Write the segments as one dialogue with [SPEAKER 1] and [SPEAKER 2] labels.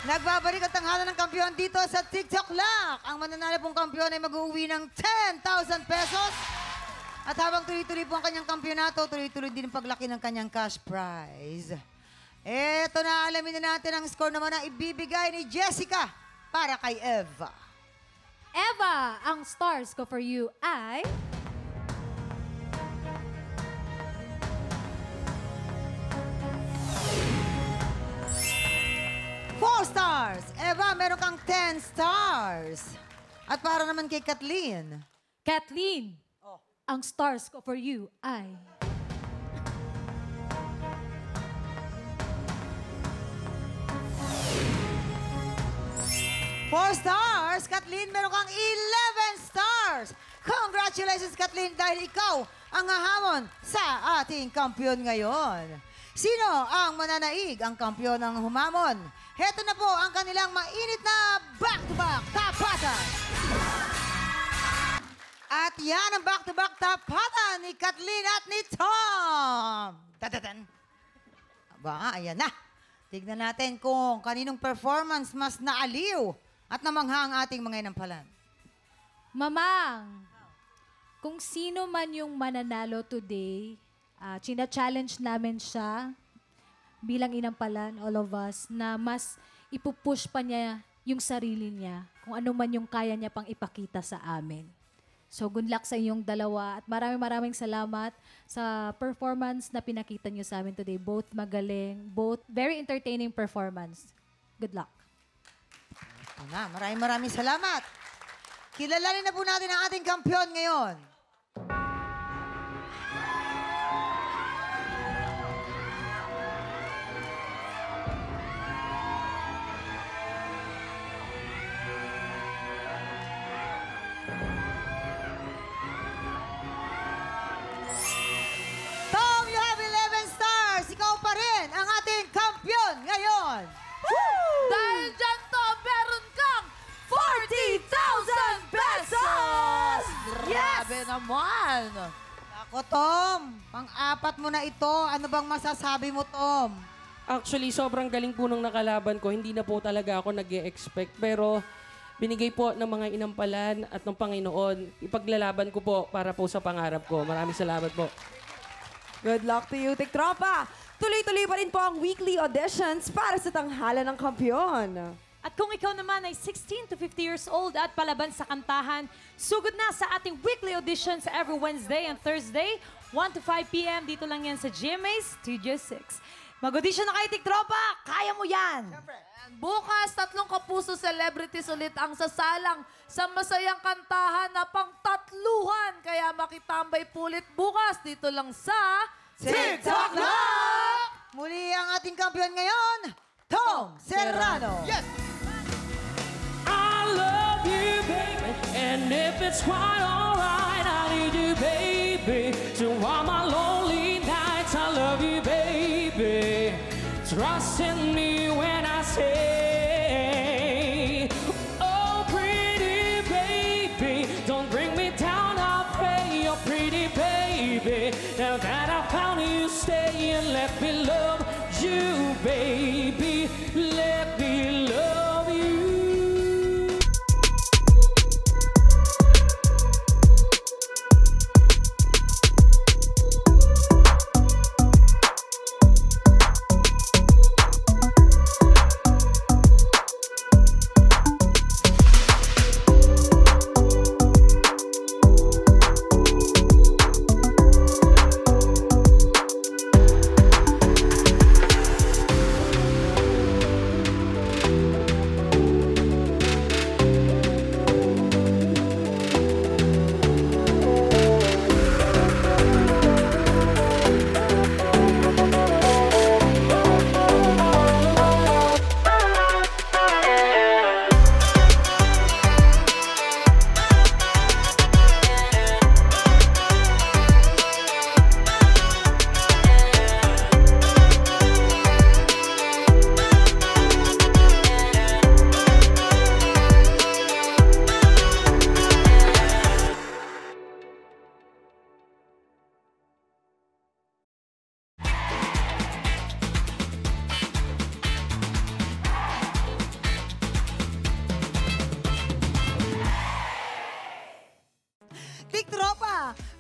[SPEAKER 1] Nagbabalik ang tanghalan ng kampiyon dito sa TikTok Lock. Ang mananalo pong kampiyon ay mag-uwi ng 10,000 pesos. At habang tuloy-tuloy po ang kanyang kampyonato, tuloy-tuloy din ang paglaki ng kanyang cash prize. Eto na, alamin na natin ang score naman na ibibigay ni Jessica para kay Eva.
[SPEAKER 2] Eva, ang stars ko for you ay...
[SPEAKER 1] 4 stars. Eva, meron kang 10 stars. At para naman kay Kathleen.
[SPEAKER 2] Kathleen, ang stars ko for you ay...
[SPEAKER 1] 4 stars. Kathleen, meron kang 11 stars. Congratulations, Kathleen, dahil ikaw ang hahamon sa ating kampiyon ngayon. Sino ang mananaig ang kampiyon ng humamon? Heto na po ang kanilang mainit na back-to-back tapatan. At yan ang back-to-back tapatan ni Kathleen at ni Tom. Tatatan. Aba, ayan na. Tignan natin kung kaninong performance mas naaliw at namangha ang ating mga inampalan.
[SPEAKER 2] Mamang, kung sino man yung mananalo today, china-challenge namin siya bilang inampalan, all of us, na mas ipupush pa niya yung sarili niya kung ano man yung kaya niya pang ipakita sa amin. So, good luck sa inyong dalawa at maraming salamat sa performance na pinakita niyo sa amin today. Both magaling, both very entertaining performance. Good luck.
[SPEAKER 1] Maraming salamat. Kilalanin na po natin ang ating kampiyon ngayon. Tom, you have 11 stars. Ikaw pa rin ang ating kampiyon ngayon.
[SPEAKER 3] Dahil dyan, Tom, meron kang 40,000 pesos! Grabe naman!
[SPEAKER 1] Ako, Tom. Pang-apat mo na ito. Ano bang masasabi mo, Tom?
[SPEAKER 4] Actually, sobrang galing po nung nakalaban ko. Hindi na po talaga ako nag-e-expect. Pero binigay po ng mga inampalan at ng Panginoon. Ipaglalaban ko po para po sa pangarap ko. Maraming salamat po.
[SPEAKER 5] Good luck to you, Tiktropa! Tuloy-tuloy pa rin po ang weekly auditions para sa tanghalan ng kampiyon.
[SPEAKER 3] At kung ikaw naman ay 16 to 50 years old at palaban sa kantahan, sugod na sa ating weekly auditions every Wednesday and Thursday, 1 to 5 p.m. Dito lang yan sa GMA Studio 6. Mag-audition na kayo, Tiktropa! Kaya mo yan!
[SPEAKER 6] Bukas, 3 kapuso celebrities ulit ang sasalang sa masayang kantahan na pang-tatluhan. Kaya makitambay pulit bukas dito lang sa
[SPEAKER 1] TikTok Lock! Muli ang ating kampiyon ngayon, Tom Serrano.
[SPEAKER 4] Yes! I love you, baby. And if it's quite alright, I need you, baby. To all my lonely nights, I love you, baby. Trust in me when I say, oh, pretty baby, don't bring me down, I'll pray, oh, pretty baby. Now that I found you, stay and let me love you, baby. Let me love you.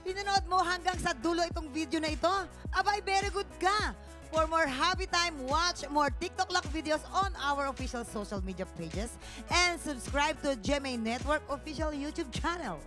[SPEAKER 1] Pinanood mo hanggang sa dulo itong video na ito? Abay, very good ka! For more happy time, watch more TikTok Lock videos on our official social media pages and subscribe to GMA Network official YouTube channel.